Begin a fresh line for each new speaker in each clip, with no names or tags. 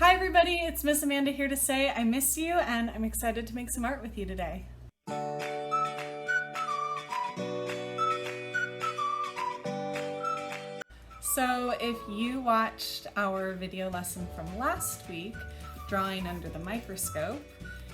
Hi everybody, it's Miss Amanda here to say I miss you and I'm excited to make some art with you today. So if you watched our video lesson from last week, Drawing Under the Microscope,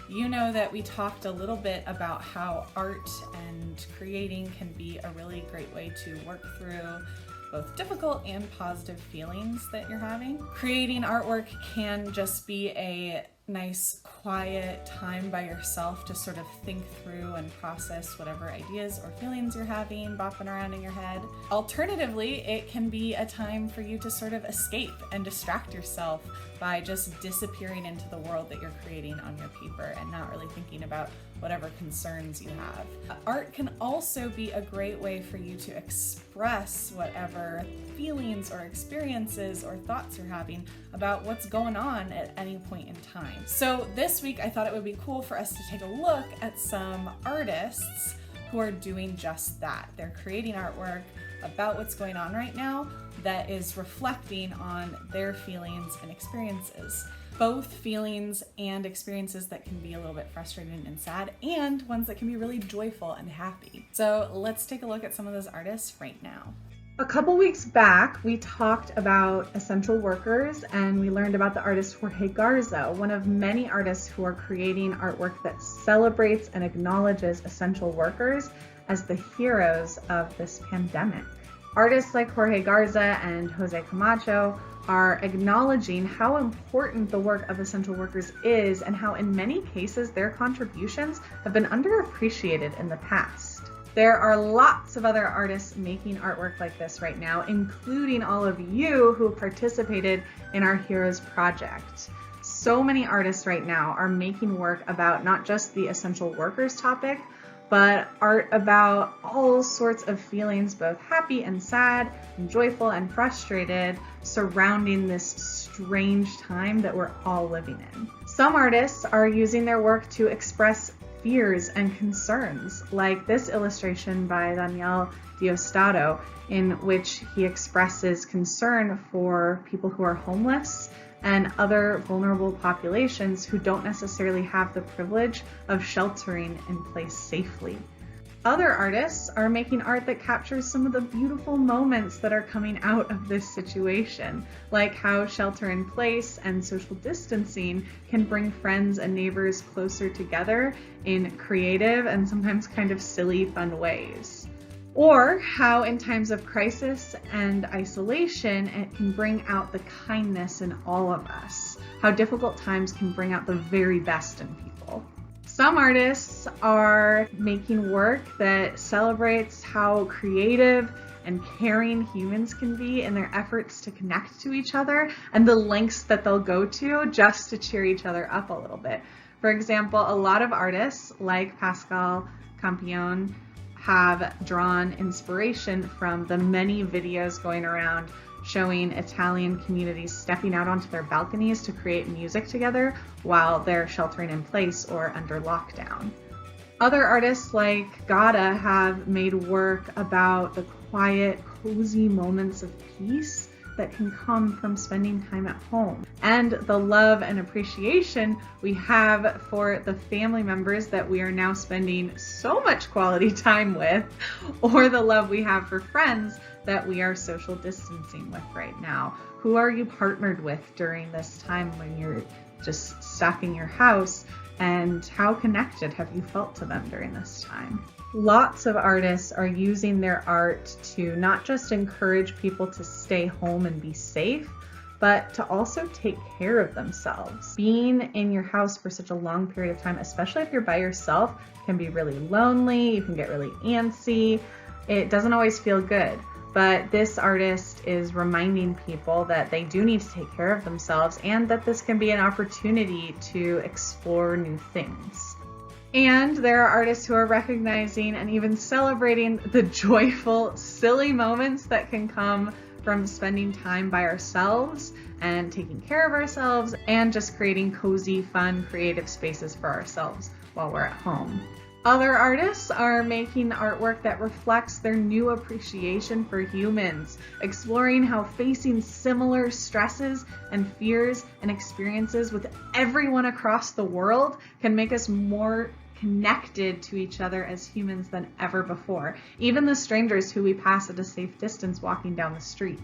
you know that we talked a little bit about how art and creating can be a really great way to work through both difficult and positive feelings that you're having. Creating artwork can just be a nice quiet time by yourself to sort of think through and process whatever ideas or feelings you're having bopping around in your head. Alternatively, it can be a time for you to sort of escape and distract yourself by just disappearing into the world that you're creating on your paper and not really thinking about whatever concerns you have. Art can also be a great way for you to express whatever feelings or experiences or thoughts you're having about what's going on at any point in time. So this week I thought it would be cool for us to take a look at some artists who are doing just that. They're creating artwork about what's going on right now that is reflecting on their feelings and experiences. Both feelings and experiences that can be a little bit frustrating and sad, and ones that can be really joyful and happy. So let's take a look at some of those artists right now.
A couple weeks back, we talked about essential workers and we learned about the artist Jorge Garza, one of many artists who are creating artwork that celebrates and acknowledges essential workers as the heroes of this pandemic. Artists like Jorge Garza and Jose Camacho are acknowledging how important the work of essential workers is and how in many cases their contributions have been underappreciated in the past. There are lots of other artists making artwork like this right now, including all of you who participated in our Heroes Project. So many artists right now are making work about not just the essential workers topic, but art about all sorts of feelings, both happy and sad, and joyful and frustrated, surrounding this strange time that we're all living in. Some artists are using their work to express fears and concerns, like this illustration by Daniel Diosdado, in which he expresses concern for people who are homeless and other vulnerable populations who don't necessarily have the privilege of sheltering in place safely. Other artists are making art that captures some of the beautiful moments that are coming out of this situation, like how shelter in place and social distancing can bring friends and neighbors closer together in creative and sometimes kind of silly, fun ways. Or how in times of crisis and isolation, it can bring out the kindness in all of us. How difficult times can bring out the very best in people. Some artists are making work that celebrates how creative and caring humans can be in their efforts to connect to each other and the lengths that they'll go to just to cheer each other up a little bit. For example, a lot of artists like Pascal Campion have drawn inspiration from the many videos going around showing Italian communities stepping out onto their balconies to create music together while they're sheltering in place or under lockdown. Other artists like Gada have made work about the quiet, cozy moments of peace that can come from spending time at home, and the love and appreciation we have for the family members that we are now spending so much quality time with, or the love we have for friends that we are social distancing with right now. Who are you partnered with during this time when you're just stuck in your house, and how connected have you felt to them during this time? Lots of artists are using their art to not just encourage people to stay home and be safe, but to also take care of themselves. Being in your house for such a long period of time, especially if you're by yourself, can be really lonely. You can get really antsy. It doesn't always feel good. But this artist is reminding people that they do need to take care of themselves and that this can be an opportunity to explore new things. And there are artists who are recognizing and even celebrating the joyful, silly moments that can come from spending time by ourselves and taking care of ourselves and just creating cozy, fun, creative spaces for ourselves while we're at home. Other artists are making artwork that reflects their new appreciation for humans, exploring how facing similar stresses and fears and experiences with everyone across the world can make us more connected to each other as humans than ever before, even the strangers who we pass at a safe distance walking down the street.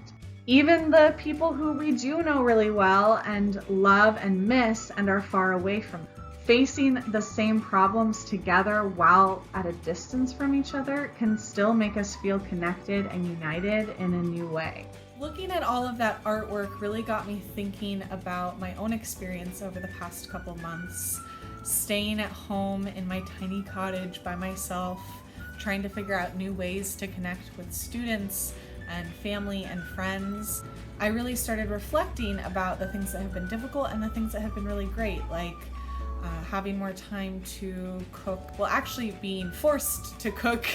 Even the people who we do know really well and love and miss and are far away from. Facing the same problems together while at a distance from each other can still make us feel connected and united in a new way.
Looking at all of that artwork really got me thinking about my own experience over the past couple months, staying at home in my tiny cottage by myself, trying to figure out new ways to connect with students and family and friends. I really started reflecting about the things that have been difficult and the things that have been really great, like having more time to cook, well, actually being forced to cook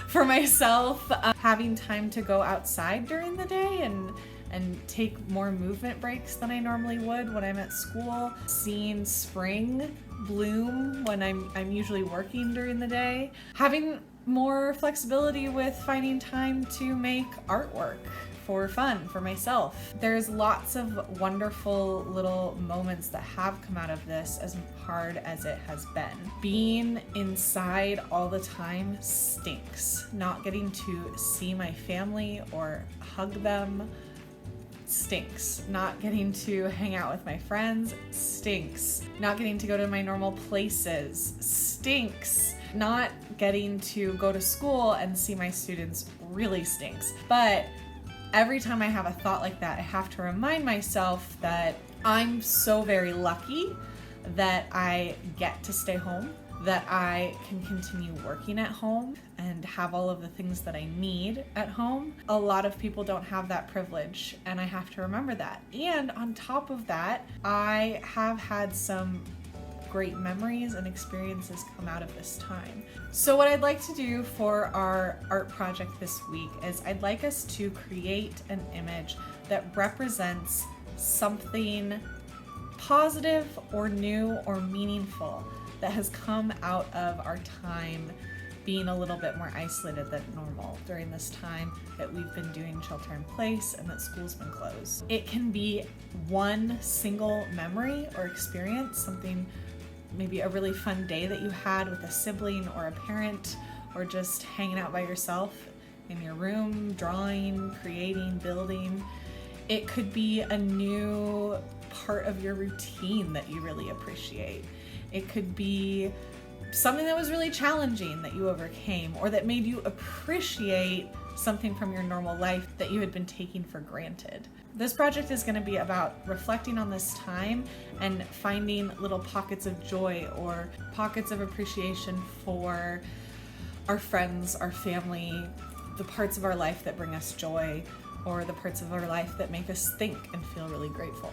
for myself, having time to go outside during the day and take more movement breaks than I normally would when I'm at school, seeing spring bloom when I'm usually working during the day, having more flexibility with finding time to make artwork for fun for myself. There's lots of wonderful little moments that have come out of this, as hard as it has been. Being inside all the time stinks. Not getting to see my family or hug them stinks. Not getting to hang out with my friends stinks. Not getting to go to my normal places stinks. Not getting to go to school and see my students really stinks. But every time I have a thought like that, I have to remind myself that I'm so very lucky that I get to stay home, that I can continue working at home and have all of the things that I need at home. A lot of people don't have that privilege, and I have to remember that. And on top of that, I have had some great memories and experiences come out of this time. So what I'd like to do for our art project this week is I'd like us to create an image that represents something positive or new or meaningful that has come out of our time being a little bit more isolated than normal during this time that we've been doing shelter in place and that school's been closed. It can be one single memory or experience, something, maybe a really fun day that you had with a sibling or a parent, or just hanging out by yourself in your room, drawing, creating, building. It could be a new part of your routine that you really appreciate. It could be something that was really challenging that you overcame, or that made you appreciate something from your normal life that you had been taking for granted. This project is going to be about reflecting on this time and finding little pockets of joy or pockets of appreciation for our friends, our family, the parts of our life that bring us joy, or the parts of our life that make us think and feel really grateful.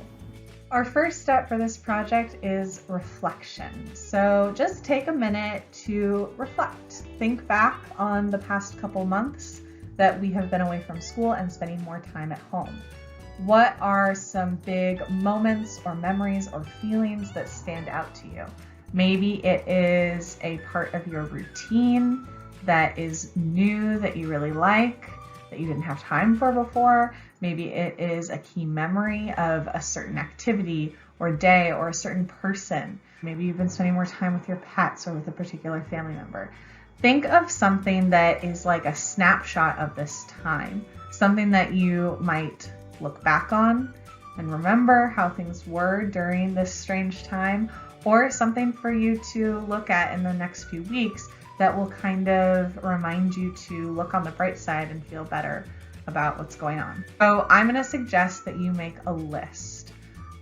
Our first step for this project is reflection. So just take a minute to reflect. Think back on the past couple months that we have been away from school and spending more time at home. What are some big moments or memories or feelings that stand out to you? Maybe it is a part of your routine that is new that you really like, that you didn't have time for before. Maybe it is a key memory of a certain activity or day or a certain person. Maybe you've been spending more time with your pets or with a particular family member. Think of something that is like a snapshot of this time, something that you might look back on and remember how things were during this strange time, or something for you to look at in the next few weeks that will kind of remind you to look on the bright side and feel better about what's going on. So I'm going to suggest that you make a list.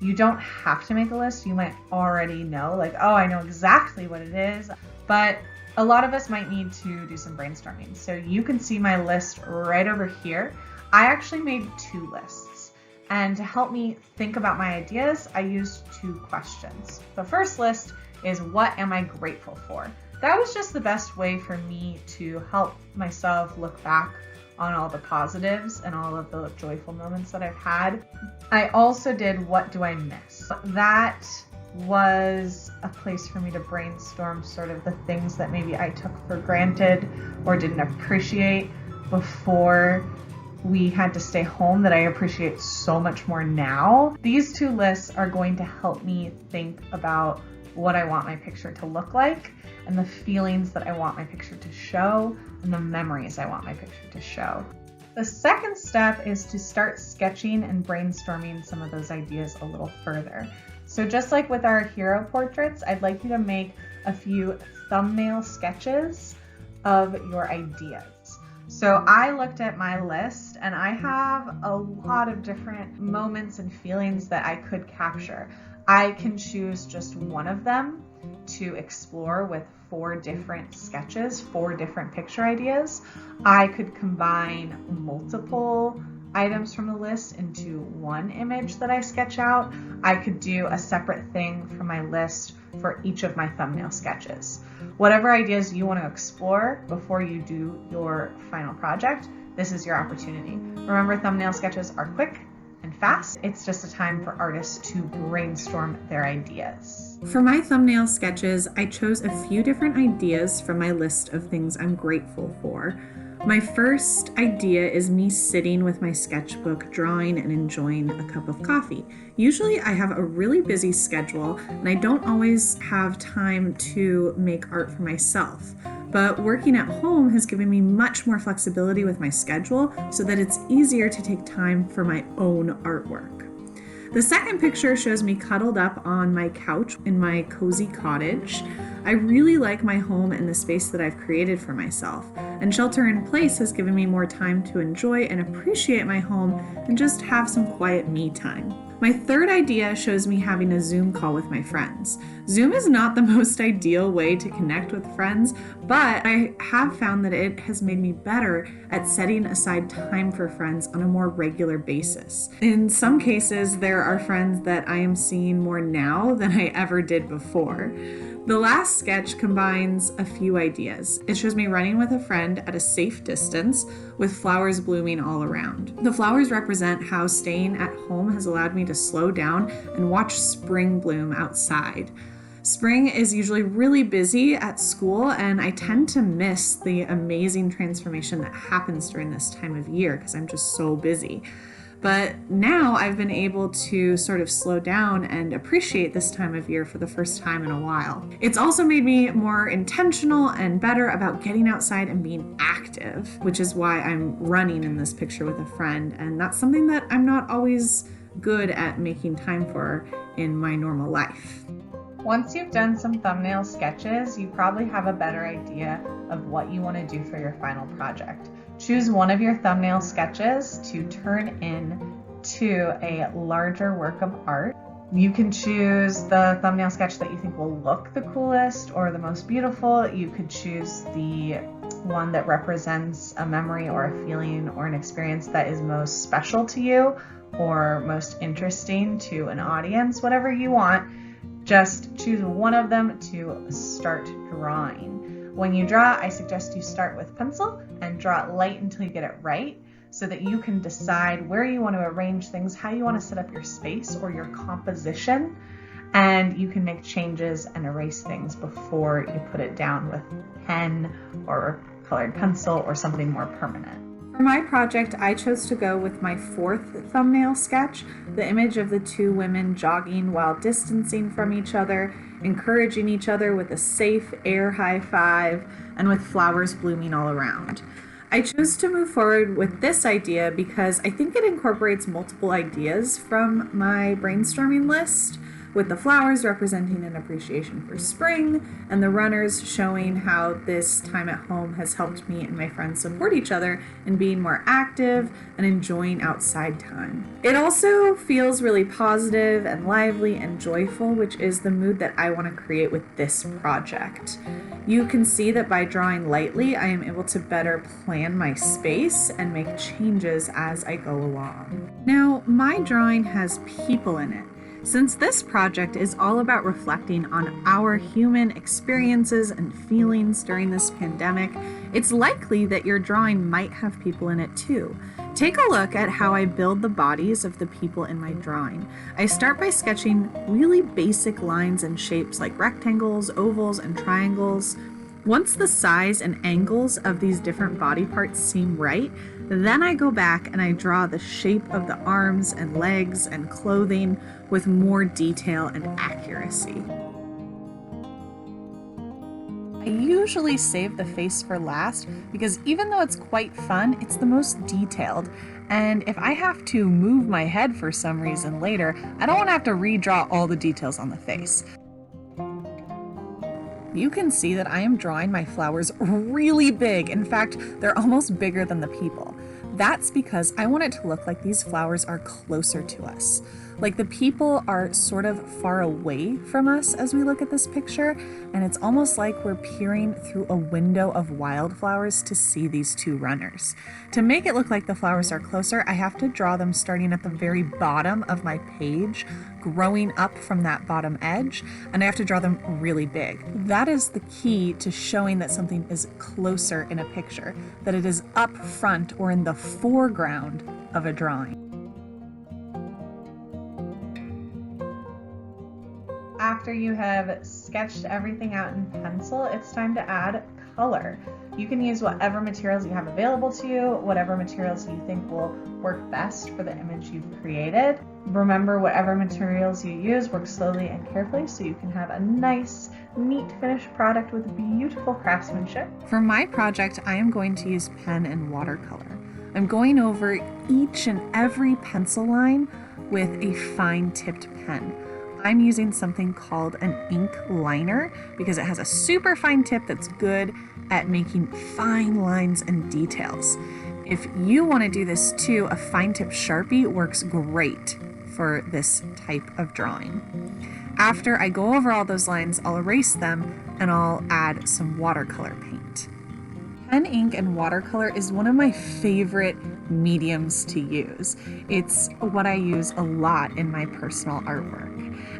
You don't have to make a list. You might already know, like, oh, I know exactly what it is, but a lot of us might need to do some brainstorming. So you can see my list right over here. I actually made 2 lists, and to help me think about my ideas, I used 2 questions. The first list is, what am I grateful for? That was just the best way for me to help myself look back on all the positives and all of the joyful moments that I've had. I also did, what do I miss? That was a place for me to brainstorm sort of the things that maybe I took for granted or didn't appreciate before we had to stay home that I appreciate so much more now. These two lists are going to help me think about what I want my picture to look like and the feelings that I want my picture to show and the memories I want my picture to show. The second step is to start sketching and brainstorming some of those ideas a little further. So just like with our hero portraits, I'd like you to make a few thumbnail sketches of your ideas. So I looked at my list and I have a lot of different moments and feelings that I could capture. I can choose just one of them to explore with 4 different sketches, 4 different picture ideas. I could combine multiple items from the list into one image that I sketch out. I could do a separate thing from my list for each of my thumbnail sketches. Whatever ideas you want to explore before you do your final project, this is your opportunity. Remember, thumbnail sketches are quick and fast. It's just a time for artists to brainstorm their ideas.
For my thumbnail sketches, I chose a few different ideas from my list of things I'm grateful for. My first idea is me sitting with my sketchbook, drawing and enjoying a cup of coffee. Usually I have a really busy schedule and I don't always have time to make art for myself. But working at home has given me much more flexibility with my schedule so that it's easier to take time for my own artwork. The second picture shows me cuddled up on my couch in my cozy cottage. I really like my home and the space that I've created for myself, and shelter in place has given me more time to enjoy and appreciate my home and just have some quiet me time. My third idea shows me having a Zoom call with my friends. Zoom is not the most ideal way to connect with friends, but I have found that it has made me better at setting aside time for friends on a more regular basis. In some cases, there are friends that I am seeing more now than I ever did before. The last sketch combines a few ideas. It shows me running with a friend at a safe distance with flowers blooming all around. The flowers represent how staying at home has allowed me to slow down and watch spring bloom outside. Spring is usually really busy at school, and I tend to miss the amazing transformation that happens during this time of year because I'm just so busy. But now I've been able to sort of slow down and appreciate this time of year for the first time in a while. It's also made me more intentional and better about getting outside and being active, which is why I'm running in this picture with a friend. And that's something that I'm not always good at making time for in my normal life.
Once you've done some thumbnail sketches, you probably have a better idea of what you want to do for your final project. Choose one of your thumbnail sketches to turn into a larger work of art. You can choose the thumbnail sketch that you think will look the coolest or the most beautiful. You could choose the one that represents a memory or a feeling or an experience that is most special to you or most interesting to an audience, whatever you want. Just choose one of them to start drawing. When you draw, I suggest you start with pencil and draw it light until you get it right so that you can decide where you want to arrange things, how you want to set up your space or your composition, and you can make changes and erase things before you put it down with pen or colored pencil or something more permanent.
For my project, I chose to go with my fourth thumbnail sketch, the image of the 2 women jogging while distancing from each other, encouraging each other with a safe air high five, and with flowers blooming all around. I chose to move forward with this idea because I think it incorporates multiple ideas from my brainstorming list, with the flowers representing an appreciation for spring and the runners showing how this time at home has helped me and my friends support each other in being more active and enjoying outside time. It also feels really positive and lively and joyful, which is the mood that I want to create with this project. You can see that by drawing lightly, I am able to better plan my space and make changes as I go along. Now, my drawing has people in it.
Since this project is all about reflecting on our human experiences and feelings during this pandemic, it's likely that your drawing might have people in it too. Take a look at how I build the bodies of the people in my drawing. I start by sketching really basic lines and shapes like rectangles, ovals, and triangles. Once the size and angles of these different body parts seem right, then I go back and I draw the shape of the arms and legs and clothing with more detail and accuracy. I usually save the face for last because even though it's quite fun, it's the most detailed. And if I have to move my head for some reason later, I don't want to have to redraw all the details on the face. You can see that I am drawing my flowers really big. In fact, they're almost bigger than the people. That's because I want it to look like these flowers are closer to us. Like the people are sort of far away from us as we look at this picture, and it's almost like we're peering through a window of wildflowers to see these two runners. To make it look like the flowers are closer, I have to draw them starting at the very bottom of my page, growing up from that bottom edge, and I have to draw them really big. That is the key to showing that something is closer in a picture, that it is up front or in the foreground of a drawing. After you have sketched everything out in pencil, it's time to add color. You can use whatever materials you have available to you, whatever materials you think will work best for the image you've created. Remember, whatever materials you use, work slowly and carefully so you can have a nice, neat finished product with beautiful craftsmanship. For my project, I am going to use pen and watercolor. I'm going over each and every pencil line with a fine-tipped pen. I'm using something called an ink liner because it has a super fine tip that's good at making fine lines and details. If you want to do this too, a fine tip Sharpie works great for this type of drawing. After I go over all those lines, I'll erase them and I'll add some watercolor paint. Pen, ink, and watercolor is one of my favorite mediums to use. It's what I use a lot in my personal artwork.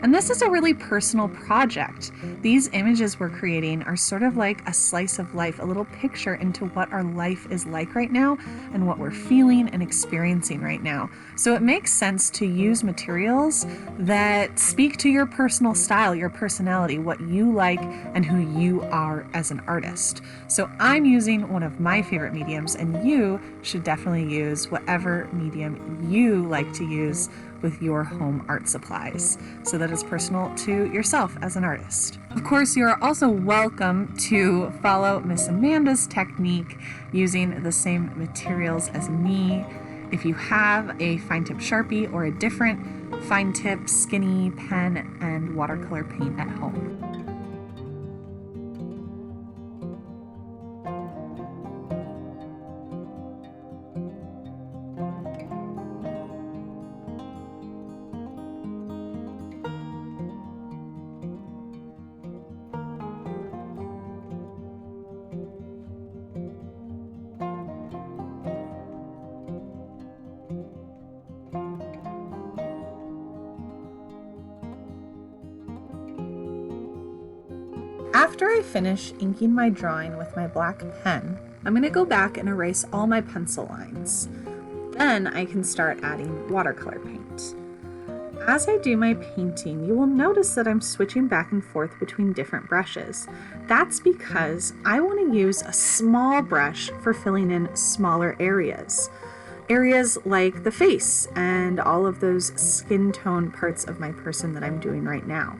And this is a really personal project. These images we're creating are sort of like a slice of life, a little picture into what our life is like right now and what we're feeling and experiencing right now. So it makes sense to use materials that speak to your personal style, your personality, what you like, and who you are as an artist. So I'm using one of my favorite mediums, and you should definitely use whatever medium you like to use with your home art supplies so that it's personal to yourself as an artist. Of course, you are also welcome to follow Miss Amanda's technique using the same materials as me. If you have a fine tip Sharpie or a different fine tip skinny pen and watercolor paint at home. After I finish inking my drawing with my black pen, I'm going to go back and erase all my pencil lines. Then I can start adding watercolor paint. As I do my painting, you will notice that I'm switching back and forth between different brushes. That's because I want to use a small brush for filling in smaller areas. Areas like the face and all of those skin tone parts of my person that I'm doing right now.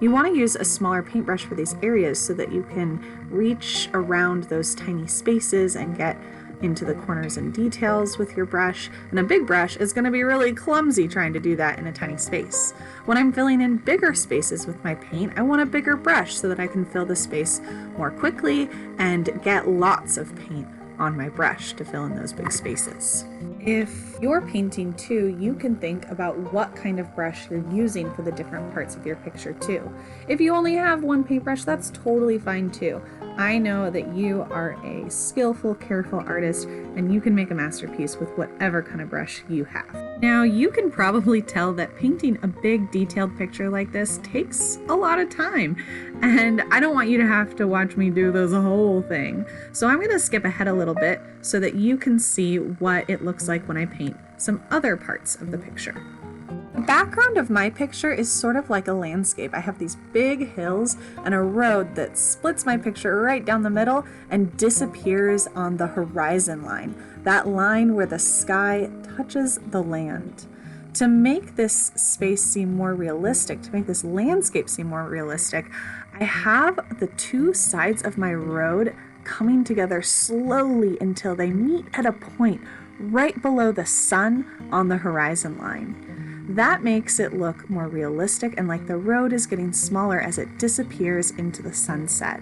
You want to use a smaller paintbrush for these areas so that you can reach around those tiny spaces and get into the corners and details with your brush. And a big brush is going to be really clumsy trying to do that in a tiny space. When I'm filling in bigger spaces with my paint, I want a bigger brush so that I can fill the space more quickly and get lots of paint on my brush to fill in those big spaces. If you're painting too, you can think about what kind of brush you're using for the different parts of your picture too. If you only have one paintbrush, that's totally fine too.
I know that you are a skillful, careful artist and you can make a masterpiece with whatever kind of brush you have. Now, you can probably tell that painting a big detailed picture like this takes a lot of time, and I don't want you to have to watch me do this whole thing. So I'm going to skip ahead a little bit so that you can see what it looks like when I paint some other parts of the picture. The background of my picture is sort of like a landscape. I have these big hills and a road that splits my picture right down the middle and disappears on the horizon line, that line where the sky touches the land. To make this space seem more realistic, to make this landscape seem more realistic, I have the two sides of my road coming together slowly until they meet at a point right below the sun on the horizon line. That makes it look more realistic and like the road is getting smaller as it disappears into the sunset.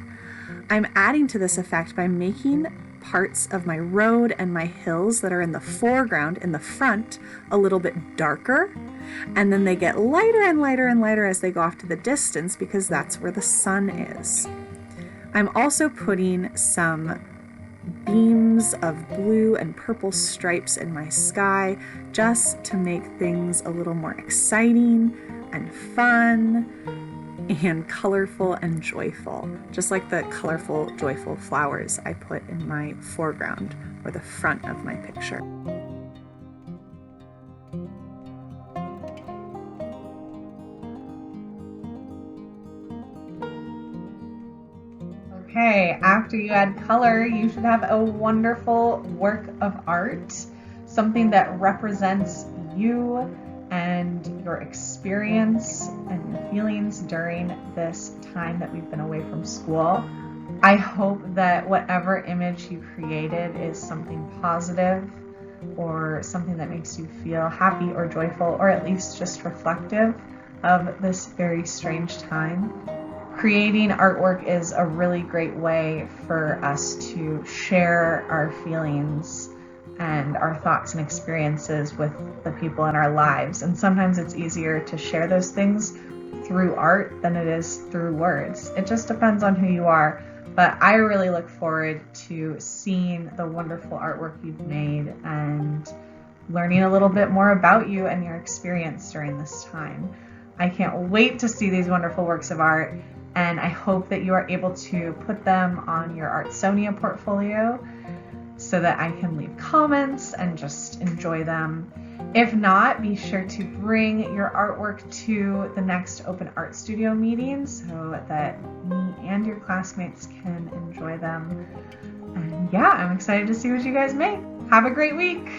I'm adding to this effect by making parts of my road and my hills that are in the foreground, in the front, a little bit darker, and then they get lighter and lighter and lighter as they go off to the distance because that's where the sun is. I'm also putting some beams of blue and purple stripes in my sky just to make things a little more exciting and fun and colorful and joyful, just like the colorful, joyful flowers I put in my foreground or the front of my picture.
Okay, after you add color, you should have a wonderful work of art, something that represents you and your experience and your feelings during this time that we've been away from school. I hope that whatever image you created is something positive or something that makes you feel happy or joyful, or at least just reflective of this very strange time. Creating artwork is a really great way for us to share our feelings and our thoughts and experiences with the people in our lives. And sometimes it's easier to share those things through art than it is through words. It just depends on who you are. But I really look forward to seeing the wonderful artwork you've made and learning a little bit more about you and your experience during this time. I can't wait to see these wonderful works of art, and I hope that you are able to put them on your Artsonia portfolio so that I can leave comments and just enjoy them. If not, be sure to bring your artwork to the next Open Art Studio meeting so that me and your classmates can enjoy them. And yeah, I'm excited to see what you guys make. Have a great week.